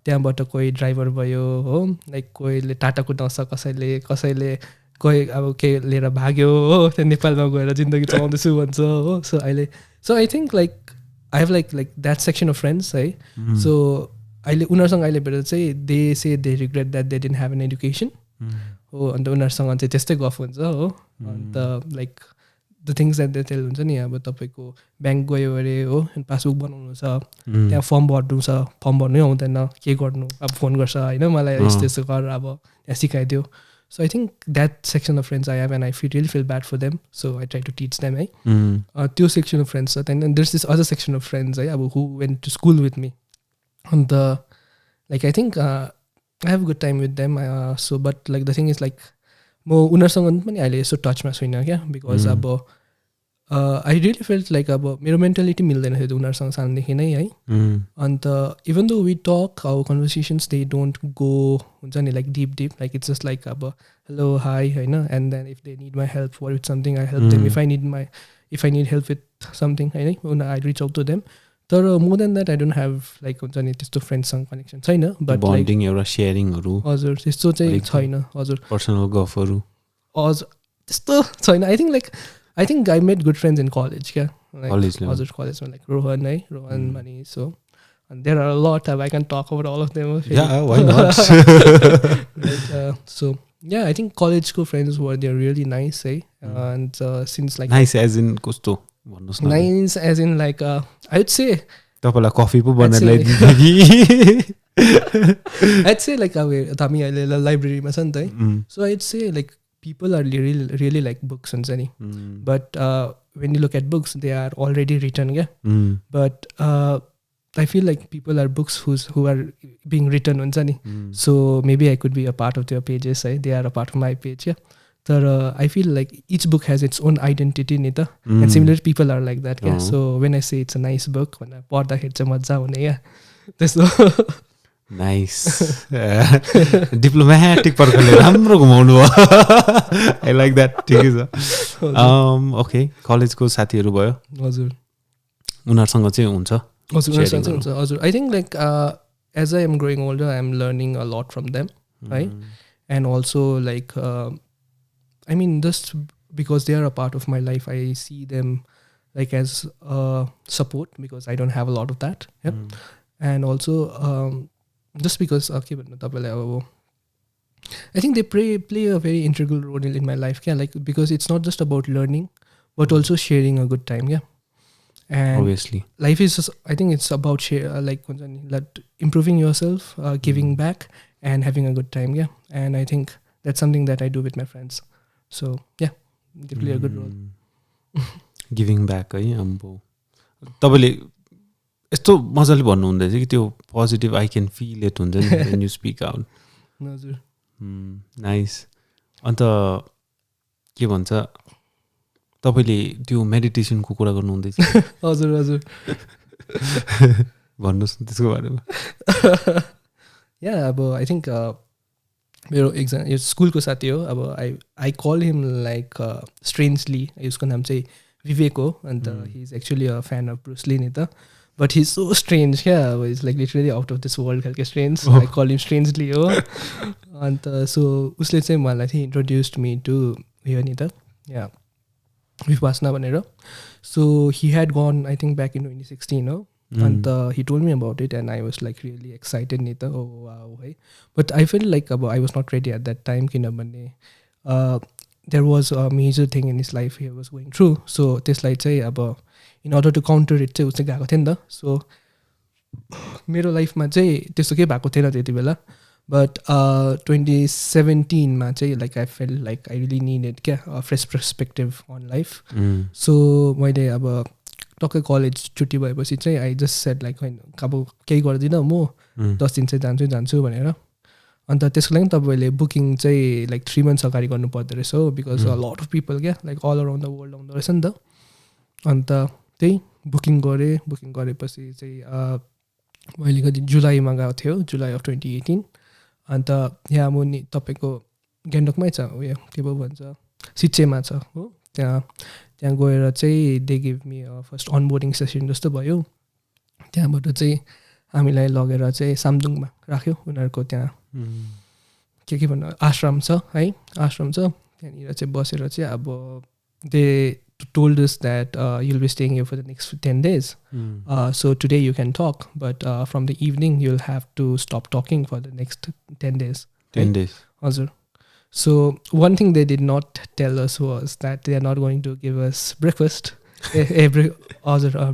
त्यहाँबाट कोही driver भयो हो like कोहीले टाटा कुदाउँछ कसैले कोही अब के लिएर भाग्यो हो त्यहाँ नेपालमा गएर जिन्दगी चलाउँदैछु भन्छ हो so I think like I have like that section of friends है सो अहिले उनीहरूसँग अहिले भेटेर चाहिँ they say they regret that they didn't have an education हो अन्त उनीहरूसँग चाहिँ त्यस्तै गफ हुन्छ हो अन्त like the things that they tell हुन्छ नि अब तपाईँको ब्याङ्क गयो अरे हो पासबुक बनाउनु छ त्यहाँ फर्म भर्नु छ फर्म भर्नै आउँदैन के गर्नु अब फोन गर्छ होइन मलाई यस्तो गर अब त्यहाँ सिकाइदियो so I think that section of friends I have and I really feel bad for them so I try to teach them है त्यो सेक्सन अफ फ्रेन्ड्स छ त्यहाँदेखि there is this other section of friends है अब who went to school with me अन्त like I think I have good time with them so but like the thing is like म उनीहरूसँग पनि अहिले यसो टचमा छुइनँ क्या बिकज अब आई रियली फेल्ट लाइक अब मेरो मेन्टालिटी मिल्दैन थियो उनीहरूसँग सानोदेखि नै है अन्त even though we talk our conversations they don't go हुन्छ नि like deep like it's just like अब हेलो हाई होइन and then if they need my help with something I help them if I need help with something होइन I reach out to them तर more than that I don't have like हुन्छ नि त्यस्तो फ्रेन्ड्ससँग connection छैन but bonding एउटा सेयरिङहरू हजुर त्यस्तो चाहिँ छैन हजुर पर्सनल गफहरू हजुर त्यस्तो छैन I think I made good friends in college क्या हजुर कलेजमा like Rohan Mani so there are lot अब I can talk about all of them so yeah I think कलेजको friends were they are really nice है and since like nice age in कस्तो भन्नुहोस् न nice age in like I would say तपाईँलाई coffee पो बनाएर ल्याइदिन्छ कि I'd say like हामी अहिले लाइब्रेरीमा छ नि त है so I'd say like people are really like books हुन्छ नि but when you look at books they are already written but I feel like people are books who are being written हुन्छ नि so maybe I could be a part of their pages they are a part of my page तर I feel like each book has its own identity नि त and similar people are like that so when I say it's a nice book भनेर पढ्दाखेरि चाहिँ मजा हुने त्यस्तो nice diplomatic प्रकारले राम्रो घुमाउनु भयो आई लाइक द्याट ठिकै छ ओके कलेजको साथीहरू भयो हजुर उनीहरूसँग चाहिँ हुन्छ हजुर I think like as I am growing older I am learning a lot from them है and also like I mean, just because they are a part of my life, I see them like as support, because I don't have a lot of that. Yeah. And also just because I think they play a very integral role in my life. Yeah, like because it's not just about learning, but also sharing a good time. Yeah. And obviously life is just, I think it's about like improving yourself, giving back, and having a good time. Yeah. And I think that's something that I do with my friends. So yeah, they play a good role. Giving back है अब तपाईँले यस्तो मजाले भन्नुहुँदैछ कि त्यो positive I can feel it हुन्छ नि वेन यु स्पिक आउट हजुर नाइस अन्त के भन्छ तपाईँले त्यो मेडिटेसनको कुरा गर्नुहुँदैछ हजुर हजुर भन्नुहोस् न त्यसको बारेमा या अब आई थिङ्क मेरो एकजना यो स्कुलको साथी हो अब I call him like strangely उसको नाम चाहिँ विवेक हो अन्त he is actually a fan of Bruce Lee नि त but he is so strange क्या अब is like literally out of this world खालको strange I call him strangely हो अन्त सो उसले चाहिँ मलाई चाहिँ इन्ट्रोड्युस्ड मी टु यो नि त या विपासना भनेर so he had gun I think back in 2016 हो अन्त he told me about it and I was like really excited नि त oh wow है but I felt like अब I was not ready at that time किनभने there was a major thing in his life he was going through so त्यसलाई चाहिँ अब in order to counter it चाहिँ उ चाहिँ गएको थियो नि त so मेरो लाइफमा चाहिँ त्यस्तो केही भएको थिएन त्यति बेला but 2017 मा चाहिँ like I felt like I really needed क्या a fresh perspective on life so मैले अब टक्कै कलेज छुट्टी भएपछि चाहिँ आई जस्ट सेट लाइक होइन अब केही गर्दिनँ म 10 दिन चाहिँ जान्छु भनेर अन्त त्यसको लागि तपाईँले बुकिङ चाहिँ लाइक 3 months अगाडि गर्नु पर्दो रहेछ हो because a lot of people क्या like all around the world आउँदो रहेछ नि त अन्त त्यही बुकिङ गरेपछि चाहिँ मैले कति जुलाईमा गएको थियो जुलाई अफ 2018 अन्त यहाँ म नि तपाईँको गान्तोकमै छ उयो के पो भन्छ सिच्छेमा छ हो त्यहाँ गएर चाहिँ they give me first onboarding session जस्तो भयो त्यहाँबाट चाहिँ हामीलाई लगेर चाहिँ सामदुङमा राख्यो उनीहरूको त्यहाँ के भन्नु आश्रम छ है आश्रम छ त्यहाँनिर चाहिँ बसेर चाहिँ अब they told us that you'll be staying here for the next 10 days so today you can talk but from the evening you'll have to stop talking for the next 10 days 10 days हजुर so one thing they did not tell us was that they are not going to give us breakfast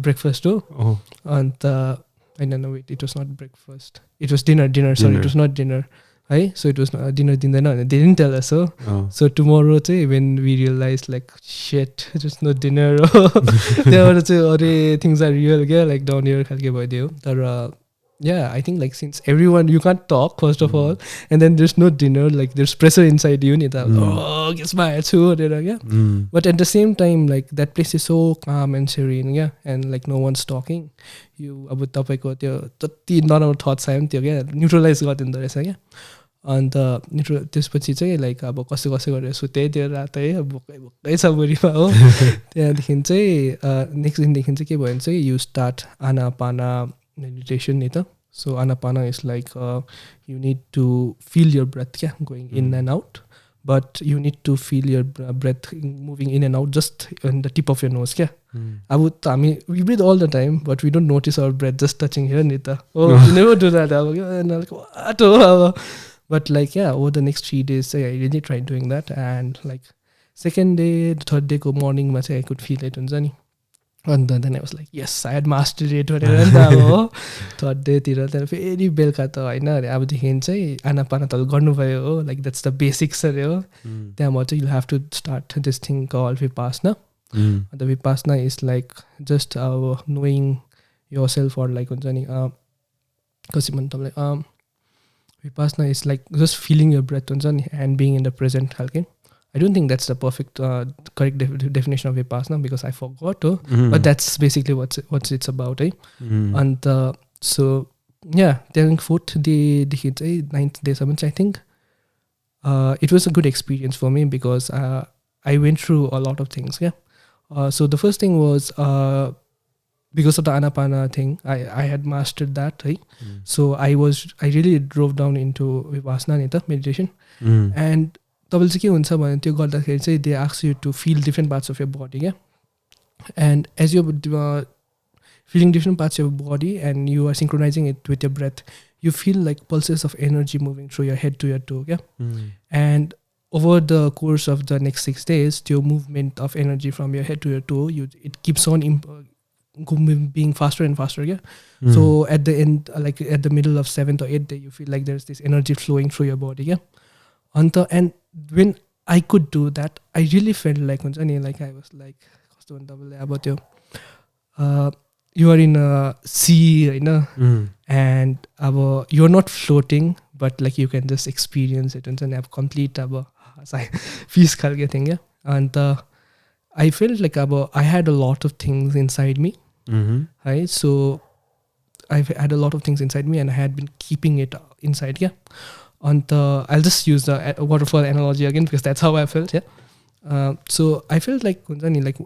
breakfast oh and I don't know wait it was not breakfast it was dinner sorry it was not dinner है so it was dinner दिँदैन they didn't tell us so tomorrow चाहिँ when we realized like shit it was not dinner त्यहाँबाट चाहिँ अरे things are real क्या like down here खालके भइदियो तर yeah I think like since everyone you can't talk first of all and then there's no dinner like there's pressure inside you guess my but at the same time like that place is so calm and serene and like no one's talking you अब तपाईको त्यो जति नराम्रो thoughts आयो नि त्यो क्या neutralise गरिदिँदो रहेछ क्या अन्त त्यसपछि चाहिँ लाइक अब कसै गरेर सुतेँ त्यो रात है भोकै छ बुढीमा हो त्यहाँदेखि चाहिँ नेक्स्ट दिनदेखि चाहिँ के भयो भने चाहिँ you start Anapana meditation ni ta so anapana is like you need to feel your breath going in and out but you need to feel your breath moving in and out just on the tip of your nose I mean we breathe all the time but we don't notice our breath just touching here ni ta you never do that and like what but like over the next 3 days I really tried doing that and like second day third day ko morning ma I could feel it huncha ni and then I was like yes I had mastered it भनेर नि त अब third डेतिर त्यहाँदेखि फेरि बेलुका त होइन अरे अबदेखि चाहिँ आनापाना त गर्नुभयो हो लाइक द्याट्स द बेसिक्स अरे हो त्यहाँबाट चाहिँ you have to start this thing call Vipassana अन्त विपासना इज लाइक जस्ट अब knowing yourself or like हुन्छ नि कसरी भन्नु तपाईँलाई Vipassana is like just feeling your breath हुन्छ नि and being in the present खालके I don't think that's the perfect correct definition of Vipassana because I forgot but that's basically what's it's about and so yeah then 4th day 9th day 7th I think it was a good experience for me because I went through a lot of things so the first thing was because of the Anapana thing, I had mastered that, right? So I really drove down into Vipassana ni ta meditation. And तपाईँले चाहिँ के हुन्छ भने त्यो गर्दाखेरि चाहिँ they ask you to feel different parts of your body, yeah? And as you're feeling different parts of your body and you are synchronizing it with your breath, you feel like pulses of energy moving through your head to your toe, yeah? And over the course of the next 6 days, your movement of energy from your head to your toe, it keeps on being faster and faster, yeah? So at the end, like at the middle of 7th or 8th day, you feel like there's this energy flowing through your body, yeah? And when I could do that, I really felt like I was like, you are in a sea, you know, and you're not floating, but like you can just experience it and have complete peace thing, yeah. And I felt like I had a lot of things inside me, right? So I've had a lot of things inside me, and I had been keeping it inside, yeah. And I'll just use the waterfall analogy again because that's how I felt, yeah. So I felt like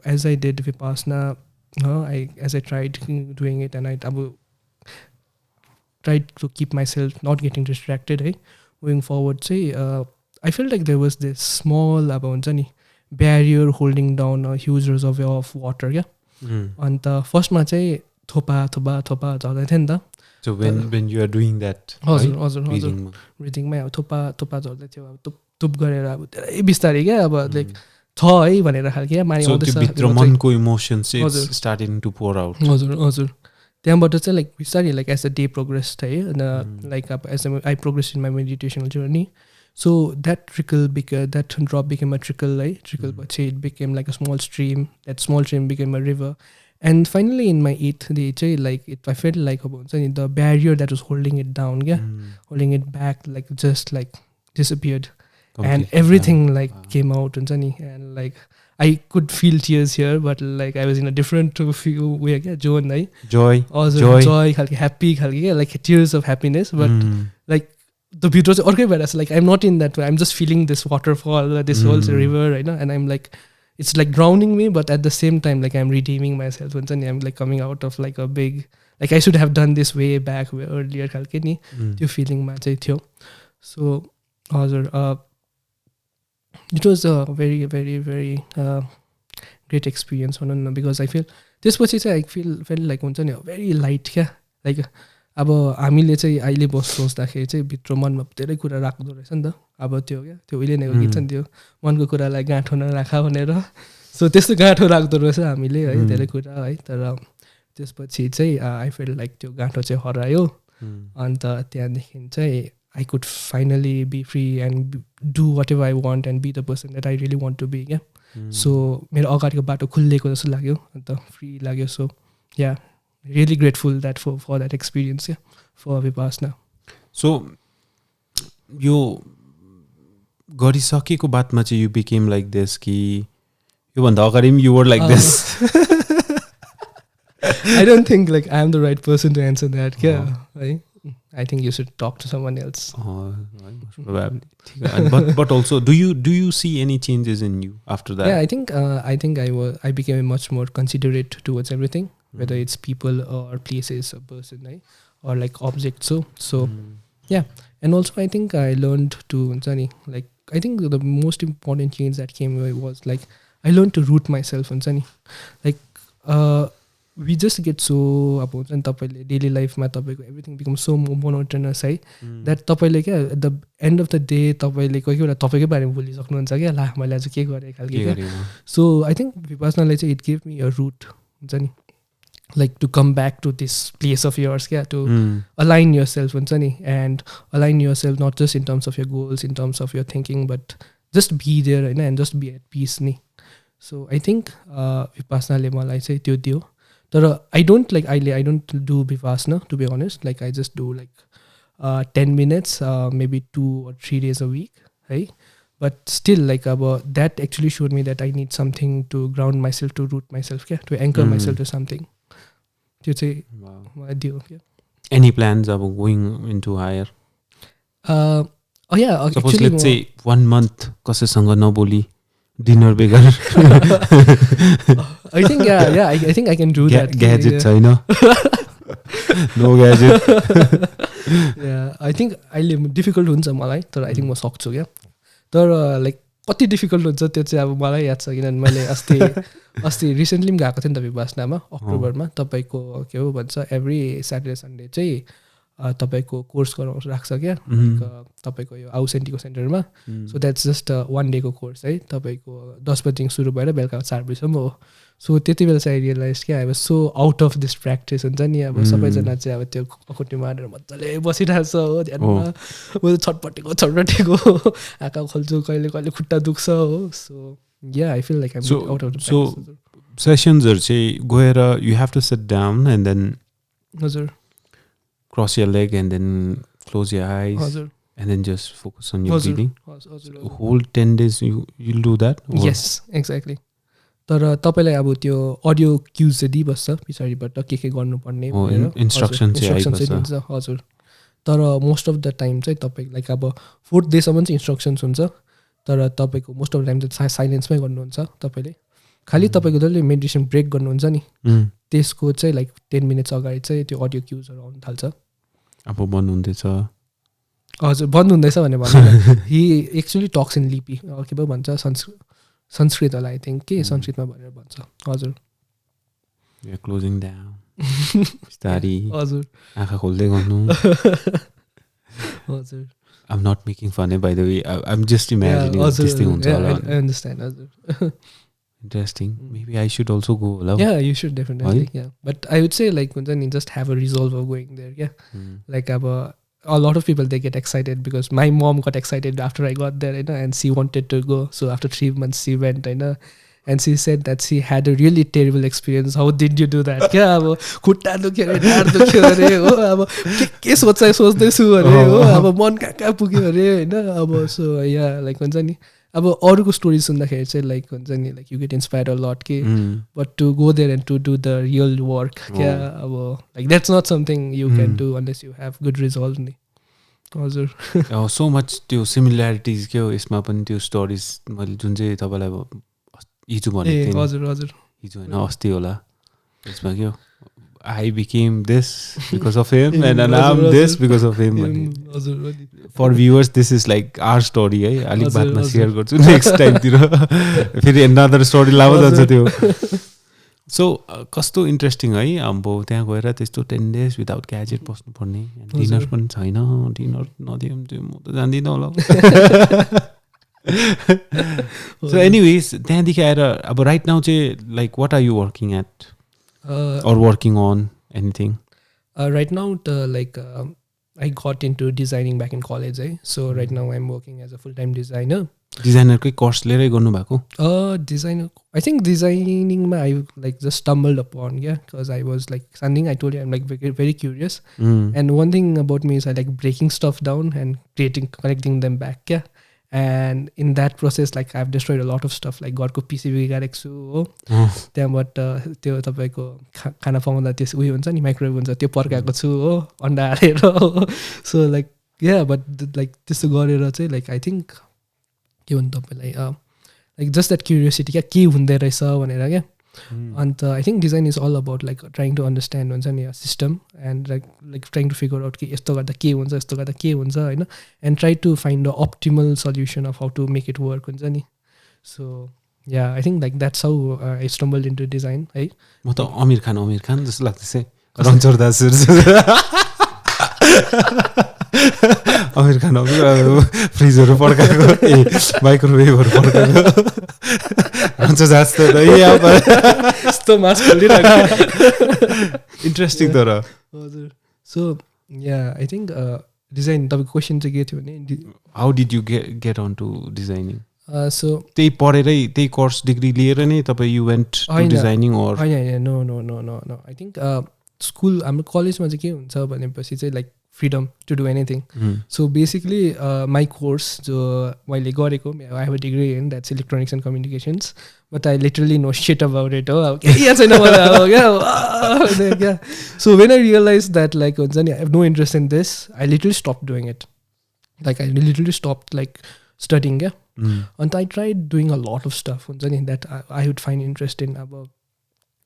as I did Vipassana, as I tried doing it, and I tried to keep myself not getting distracted, right? Moving forward, I felt like there was this small barrier holding down a huge reservoir of water, yeah. And the first ma चाहिँ thopa झर्दै थियो नि त. So when you are doing that, हजुर breathing मै thopa झर्दै थियो, अब तुप गरेर अब धेरै बिस्तारै क्या, अब लाइक छ है भनेर खालके माथि आउँदैछ, भित्र मनको emotions it's starting to pour out. हजुर त्यहाँबाट चाहिँ लाइक बिस्तारै like as the day progress है, लाइक अब as I progress in my meditational journey. So that drop became a trickle, right? Trickle, but it became like a small stream. That small stream became a river. And finally, in my 8th day, I felt like the barrier that was holding it down, yeah, holding it back, like just like disappeared. And everything came out, and like I could feel tears here, but like I was in a different way, joy, happy, like tears of happiness, but like the beauty was okay, but like I'm not in that way. I'm just feeling this waterfall, this whole river, right now, and I'm like, it's like drowning me, but at the same time, like I'm redeeming myself. I'm like coming out of like a big, like I should have done this way back earlier. You feeling ma chai thyo. So, it was a very, very, very great experience, because I feel this पछि चाहिँ I felt like very light, क्या, like अब हामीले चाहिँ अहिले सोच्दाखेरि चाहिँ भित्र मनमा धेरै कुरा राख्दो रहेछ नि त. अब त्यो क्या, त्यो उहिले नै गीत छ नि त्यो, मनको कुरालाई गाँठो नराखा भनेर. सो त्यस्तो गाँठो राख्दो रहेछ हामीले है, धेरै कुरा है. तर त्यसपछि चाहिँ आई फिल लाइक त्यो गाँठो चाहिँ हरायो. अन्त त्यहाँदेखि चाहिँ I could finally be free and do whatever I want and be the person that I really want to be, yeah. So मेरो अगाडिको बाटो खुलेको जस्तो लाग्यो, अन्त फ्री लाग्यो. So yeah, really grateful that for that experience, yeah, for Vipassana. So यो गरिसकेको बादमा चाहिँ you became like this कि यो भन्दा अगाडि you were like this? I don't think like I am the right person to answer that, yeah, right? I think you should talk to someone else. Probably. But also, do you see any changes in you after that? Yeah, I think I became much more considerate towards everything, whether it's people or places or person, right? Or like objects. So yeah. And also I think I learned to like I think the most important change that came was like I learned to root myself on like we just get so about daily life ma everything becomes so monotonous, है, that तपाईले क्या at the end of the day तपाईले कोही कुरा तपाईकै बारेमा भुलिसक्नुहुन्छ क्या, ला मैले आज के गरे खालके के. So I think Vipassana चाहिँ it gave me a root, हुन्छ नि, like to come back to this place of yours, yeah, to align yourself, हुन्छ नि, and align yourself not just in terms of your goals, in terms of your thinking, but just be there, होइन, and just be at peace नि. So I think Vipassana ले मलाई चाहिँ त्यो दियो. But I don't do Vipassana, to be honest. Like I just do like 10 minutes, maybe 2 or 3 days a week, right? But still, like that actually showed me that I need something to ground myself, to root myself, yeah, to anchor myself to something. Wow. Yeah. Any plans about going into higher? Oh yeah. Suppose let's say 1 month, कसैसँग नबोली dinner बेगर I think I think I can do that. Gadget छैन no gadget I think अहिले difficult हुन्छ मलाई तर I think म सक्छु क्या तर लाइक कति डिफिकल्ट हुन्छ त्यो चाहिँ अब मलाई याद छ किनभने मैले अस्ति रिसेन्टली पनि गएको थिएँ नि तपाईँ बासनामा अक्टोबरमा तपाईँको के हो भन्छ एभ्री स्याटरडे सन्डे चाहिँ तपाईँको कोर्स गराउनु राख्छ क्या तपाईँको यो आउसेन्टीको सेन्टरमा सो द्याट्स जस्ट 1 डेको कोर्स है तपाईँको 10 बजीदेखि सुरु भएर बेलुका 4 बजीसम्म हो सो त्यति बेला चाहिँ आई रियलाइज क्या अब so out of this practice हुन्छ नि अब सबैजना चाहिँ अब त्यो अखुट्टी मारेर मजाले बसिरहेको छ हो ध्यानमा म छटपटेको आँखा खोल्छु कहिले कहिले खुट्टा दुख्छ हो so yeah I feel like out of so सेसन्सहरू चाहिँ गएर you have to sit down and then हजुर cross your leg and then close your eyes and then just focus on your breathing. Whole 10 days you'll do that? Or? Yes, exactly. तर तपाईँलाई अब त्यो audio क्युज चाहिँ दिइबस्छ पछाडिबाट के गर्नुपर्ने instruction चाहिँ दिन्छ हजुर तर मोस्ट अफ द टाइम चाहिँ तपाईँ लाइक अब 4th डेसम्म चाहिँ इन्स्ट्रक्सन्स हुन्छ तर तपाईँको मोस्ट अफ द टाइम चाहिँ साइलेन्समै गर्नुहुन्छ तपाईँले खालि तपाईँको जसले मेडिटेसन ब्रेक गर्नुहुन्छ नि त्यसको चाहिँ लाइक 10 मिनट्स अगाडि चाहिँ त्यो अडियो क्युजहरू आउनु थाल्छ अब बन्द हुँदैछ हजुर बन्द हुँदैछ भने भन्नु हि एक्चुली टक्स इन लिपी के पो भन्छ संस्कृत होला आई थिङ्क के संस्कृतमा भनेर भन्छ हजुर क्लोजिङ डाउन बिस्तारी हजुर आँखा खोल्दै गर्नु हजुर I'm not making fun by the way. I'm just imagining this thing हुन्छ होला I understand हजुर Interesting. Maybe I should also go. Yeah, you should definitely. Yeah, but I would say like just have a resolve of going there. Yeah, like a lot of people they get excited because my mom got excited after I got there, and she wanted to go. So after 3 months she went, and she said that she had a really terrible experience. How did you do that? क्या अब खुट्टा दुख्यो अरे ढाड दुख्यो अरे हो अब के सोच्दैछु अरे हो अब मन कहाँ पुग्यो अरे होइन अब सो या लाइक हुन्छ नि अब अरूको स्टोरी सुन्दाखेरि चाहिँ लाइक हुन्छ नि like you get inspire a lot के but to go there and to do the real work क्या अब like that's not something you can do unless you have good resolve नि हजुर सो मच त्यो similarities के हो यसमा पनि त्यो स्टोरिज मैले जुन चाहिँ तपाईँलाई हिजो भनेको थिएँ हजुर हजुर हिजो होइन अस्ति होला त्यसमा के हो I became this because of him and I'm this because of him. For viewers, this is like our story. अलिक बादमा सेयर गर्छु नेक्स्ट टाइमतिर फेरि another story लामो जान्छ त्यो सो कस्तो इन्ट्रेस्टिङ है अब त्यहाँ गएर त्यस्तो 10 days विदाउट ग्याजेट बस्नुपर्ने डिनर पनि छैन डिनर नदियो भने चाहिँ म त जान्दिनँ होला सो एनिवेज त्यहाँदेखि आएर अब राइट नाउ चाहिँ like what are you working at or working on anything? Right now, I got into designing back in college. So right now I'm working as a full-time designer. Designer को course लिएरै गर्नु भएको? Designer. I think designing I like just stumbled upon, because I was like something I told you I'm like very, very curious. And one thing about me is I like breaking stuff down and connecting them back. And in that process like I've destroyed a lot of stuff like God को PCB गारेको छु हो त्यहाँबाट त्यो तपाईको खाना पकाउँदा त्यस उयो हुन्छ नि माइक्रोवेभ हुन्छ त्यो पड्काएको छु हो अन्डा हालेर so like yeah but like त्यस्तो गरेर चाहिँ लाइक आई थिङ्क के भन्नु तपाईँलाई लाइक जस्ट द्याट क्युरियोसिटी क्या के हुँदो रहेछ भनेर क्या अन्त I think design is all about like trying to understand हुन्छ नि system and like trying to figure out कि यस्तो गर्दा के हुन्छ यस्तो गर्दा के हुन्छ होइन and try to find the optimal solution of how to make it work हुन्छ नि so yeah I think like that's how I stumbled into design है म त आमिर खान जस्तो लाग्दैछ रणछोड दास आमिर खान फ्रिजहरू पड्काएको माइक्रोवेभहरू पड्काएको यस्तो मास खोलिरहेको इन्ट्रेस्टिङ तर हजुर so yeah I think design तपाईँको क्वेसन चाहिँ के थियो भने how did you get on to designing so त्यही पढेरै त्यही कोर्स डिग्री लिएर नै तपाईँ you went to designing or होइन no no no no no I think school हाम्रो कलेजमा चाहिँ के हुन्छ भनेपछि चाहिँ like freedom to do anything. So basically my course जो मैले गरेको I have a degree in that's electronics and communications but I literally know shit about it so when I realized that like I have no interest in this I literally stopped doing it like I literally stopped like studying अन्त I tried doing a lot of stuff हुन्छ नि that I would find interest in अब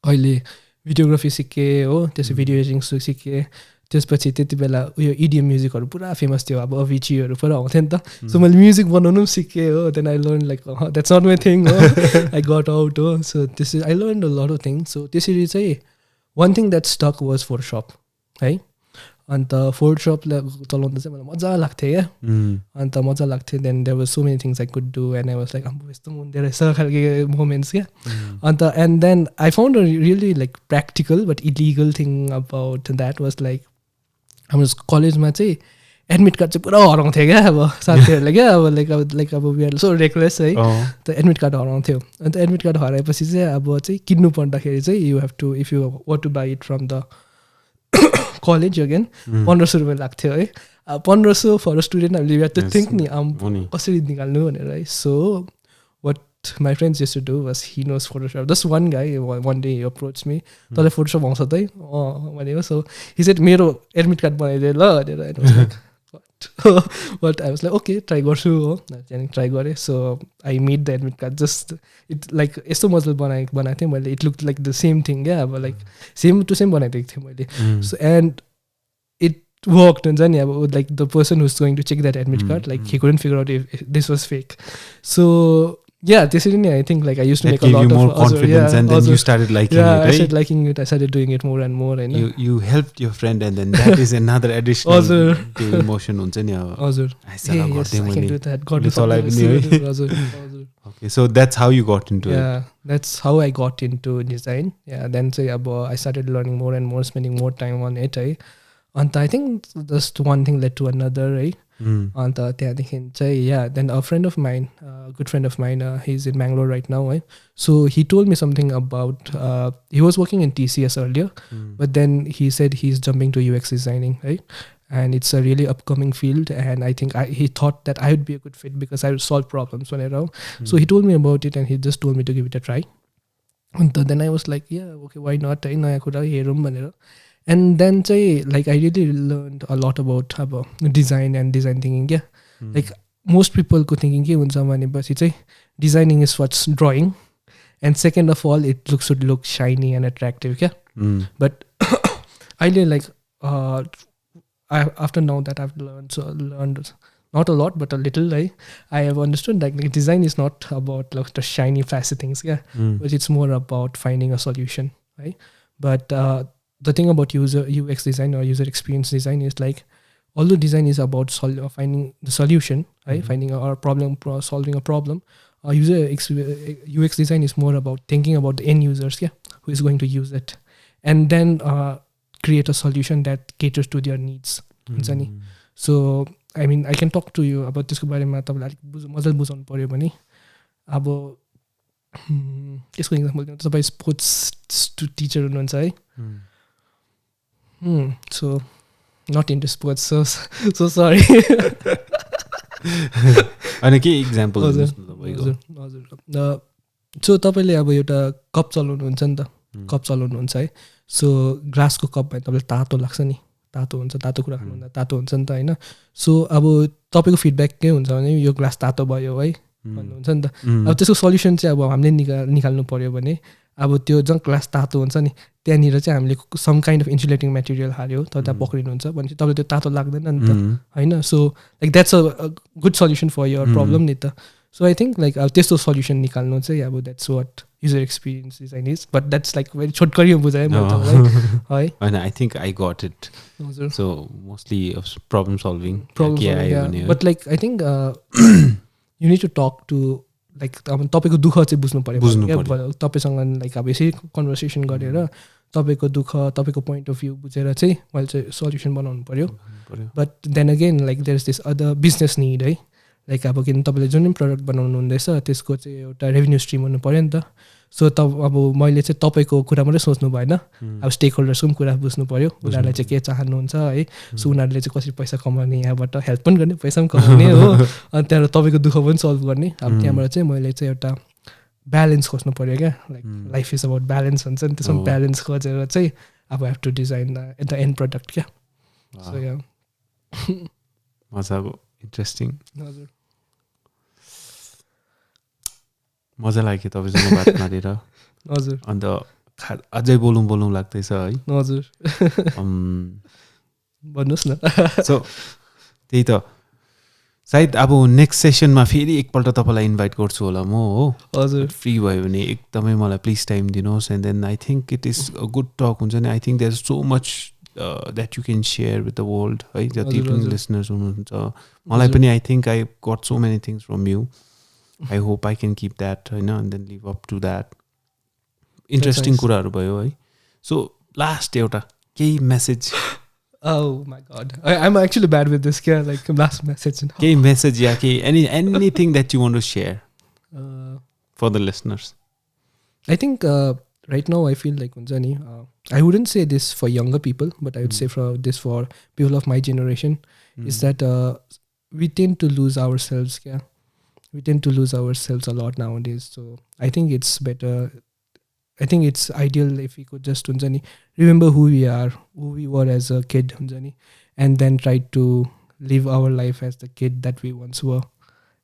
अहिले videography सिकेँ हो त्यसै video editing सिकेँ त्यसपछि त्यति बेला उयो इडिएम म्युजिकहरू पुरा फेमस थियो अब अभिचीहरू पुरा आउँथ्यो नि त सो मैले म्युजिक बनाउनु पनि सिकेँ हो then I learn like that's not my thing हो आई गट आउट हो सो त्यसरी I learn a lot of thing so त्यसरी चाहिँ one thing that stuck was Photoshop है अन्त फोटोसपलाई चलाउँदा चाहिँ मलाई मजा लाग्थ्यो क्या अन्त मजा लाग्थ्यो then there was so many things I could do and I was like अब यस्तो पनि हुँदो रहेछ खालको मोमेन्ट्स क्या अन्त and then I found a really like practical but illegal thing about that was like हाम्रो कलेजमा चाहिँ एडमिट कार्ड चाहिँ पुरा हराउँथ्यो क्या अब साथीहरूले क्या अब लाइक अब वी आर सो रेकलेस है त एडमिट कार्ड हराउँथ्यो अन्त एडमिट कार्ड हराएपछि चाहिँ अब चाहिँ किन्नु पर्दाखेरि चाहिँ you have to if you want to buy it from the college again 1500 रुपियाँ लाग्थ्यो है 1500 फर स्टुडेन्ट हामीले त्यो थिङ्क नि कसरी निकाल्नु भनेर है so what my friends used to do was he knows Photoshop just one guy one day he approach me तँलाई फोटोसप आउँछ त भनेको सो हि सेड मेरो एडमिट कार्ड बनाइदिए ल भनेर but I was like okay try गर्छु हो त्यहाँदेखि ट्राई गरेँ so I made the admit card just it like यस्तो मजाले बनाएको थिएँ मैले it look like the same thing क्या अब लाइक सेम टु सेम बनाइदिएको थिएँ मैले सो एन्ड इट वर्क हुन्छ नि अब like the person who's going to check that admit card like he couldn't figure out if this was fake so yeah, त्यसरी नै I think like I used to make a lot of more confidence and then you started liking it, right? I started liking it. I started doing it more and more. You helped your friend and then that is another additional emotion हुन्छ नि अब हजुर I can do that. God Okay, so that's how you got into it. Yeah, that's how I got into design. Yeah, then say I started learning more and more, spending more time on it. And I think just one thing led to another, right? अन्त त्यहाँदेखि चाहिँ yeah, then a friend of mine, a good friend of mine, he's in Bangalore right now, right? So he told me something about he was working in TCS earlier, but then he said he's jumping to UX designing, right? And it's a really upcoming field, and I think he thought that I would be a good fit because I would solve problems whenever. So he told me about it, and he just told me to give it a try. And then I was like, yeah, okay, why not? नयाँ कुरा हेरौँ भनेर. And then like I really learned a lot about design and design thinking. Yeah, like most people could thinking ke huncha bhane पछि चाहिँ designing is what's drawing, and second of all it should look shiny and attractive. Yeah, but I like after now that I've learned not a lot but a little, I have understood like design is not about like the shiny flashy things. Yeah, but it's more about finding a solution, right? But the thing about UX design or user experience design is like, although design is about finding the solution, right? Finding a problem, solving a problem. UX design is more about thinking about the end users, who is going to use it, and then create a solution that caters to their needs. So I mean, I can talk to you about त्यसको बारेमा तपाईलाई अलिक मजाले बुझाउनु पर्यो भने अब यसको एक्जाम्पल दिनु तपाईँ स्पोर्ट्स टिचर हुनुहुन्छ है. So not into sports, so sorry. अनि के एक्जाम्पल हजुर सो तपाईँले अब एउटा कप चलाउनुहुन्छ नि त, कप चलाउनुहुन्छ है. सो ग्लासको कप भयो तपाईँलाई तातो लाग्छ नि, तातो हुन्छ, तातो कुरा खानुहुँदा तातो हुन्छ नि त होइन. सो अब तपाईँको फिडब्याक के हुन्छ भने यो ग्लास तातो भयो है भन्नुहुन्छ नि त. अब त्यसको सल्युसन चाहिँ अब हामीले निकाल्नु पर्यो भने अब त्यो जहाँ ग्लास तातो हुन्छ नि त्यहाँनिर चाहिँ हामीले सम काइन्ड अफ इन्सुलेटिङ मेटेरियल हाल्यो तर त्यहाँ पक्रिनुहुन्छ भनेपछि तपाईँले त्यो तातो लाग्दैन नि त होइन. So like that's a good solution for your problem नि त. सो आई थिङ्क लाइक अब त्यस्तो सल्युसन निकाल्नु चाहिँ अब that's what user experience design is. But that's like very छोटकरी बुझाएँ है. And I think I got it. So mostly problem solving. But like I think you need to talk to like अब तपाईँको दुःख चाहिँ बुझ्नु पऱ्यो. तपाईँसँग लाइक अब यसरी कन्भर्सेसन गरेर तपाईँको दुःख, तपाईँको पोइन्ट अफ भ्यू बुझेर चाहिँ मैले चाहिँ सल्युसन बनाउनु पऱ्यो. But then again like there is this other business need है. लाइक अब किन तपाईँले जुन पनि प्रडक्ट बनाउनु हुँदैछ त्यसको चाहिँ एउटा रेभेन्यू स्ट्रिम हुनु पऱ्यो नि त. सो अब मैले चाहिँ तपाईँको कुरा मात्रै सोच्नु भएन, अब स्टेक होल्डर्सको पनि कुरा बुझ्नु पऱ्यो. उनीहरूले चाहिँ के चाहनुहुन्छ है. सो उनीहरूले चाहिँ कसरी पैसा कमाउने, यहाँबाट हेल्प पनि गर्ने, पैसा पनि कमाउने हो. अनि त्यहाँबाट तपाईँको दुःख पनि सल्भ गर्ने. अब त्यहाँबाट चाहिँ मैले चाहिँ एउटा ब्यालेन्स खोज्नु पऱ्यो क्या. Like life is about balance हुन्छ नि, त्यसमा ब्यालेन्स खोजेर चाहिँ अब have to design the end product क्या. सो या मजाको इन्ट्रेस्टिङ. हजुर मजा लाग्यो तपाईँसँग बात मारेर हजुर अन्त अझै बोलौँ लाग्दैछ है हजुर भन्नुहोस् न सो त्यही त सायद अब नेक्स्ट सेसनमा फेरि एकपल्ट तपाईँलाई इन्भाइट गर्छु होला म हो हजुर फ्री भयो भने एकदमै मलाई प्लिज टाइम दिनुहोस् and then I think it is a good talk हुन्छ नि I think there is so much that you can share with the world है जति पनि लिसनर्स हुनुहुन्छ मलाई पनि I think I got so many things from you I hope I can keep that होइन and then live up to that interesting कुराहरू भयो है सो लास्ट एउटा केही message Oh my God! I'm actually bad with this. Yeah, like last message. Any message, yeah, anything that you want to share for the listeners. I think right now I feel like Unjani. I wouldn't say this for younger people, but I would say for people of my generation, is that we tend to lose ourselves. Yeah, we tend to lose ourselves a lot nowadays. So I think it's better. I think it's ideal if we could just remember who we are, who we were as a kid, and then try to live our life as the kid that we once were,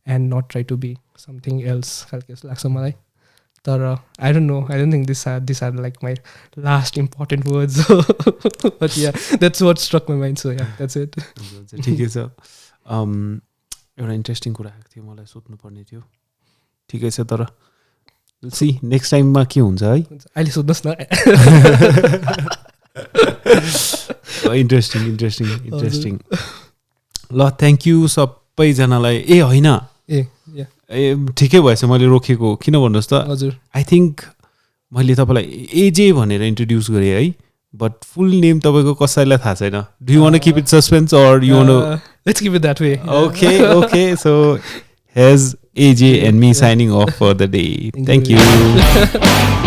and not try to be something else. I don't know. I don't think these are like my last important words. But yeah, that's what struck my mind. So yeah, that's it. ठिकै छ एउटा interesting कुरा आएको थियो मलाई सोध्नु पर्ने थियो ठिकै छ तर सी नेक्स्ट टाइममा के हुन्छ है अहिले सोध्नुहोस् न इन्ट्रेस्टिङ ल थ्याङ्क यू सबैजनालाई ए होइन ए ठिकै भएछ मैले रोकेको किन भन्नुहोस् त हजुर आई थिङ्क मैले तपाईँलाई एजे भनेर इन्ट्रोड्युस गरेँ है बट फुल नेम तपाईँको कसैलाई थाहा छैन do you want to keep it suspense or you want to let's keep it that way okay so has AJ and me signing off for the day. Thank you.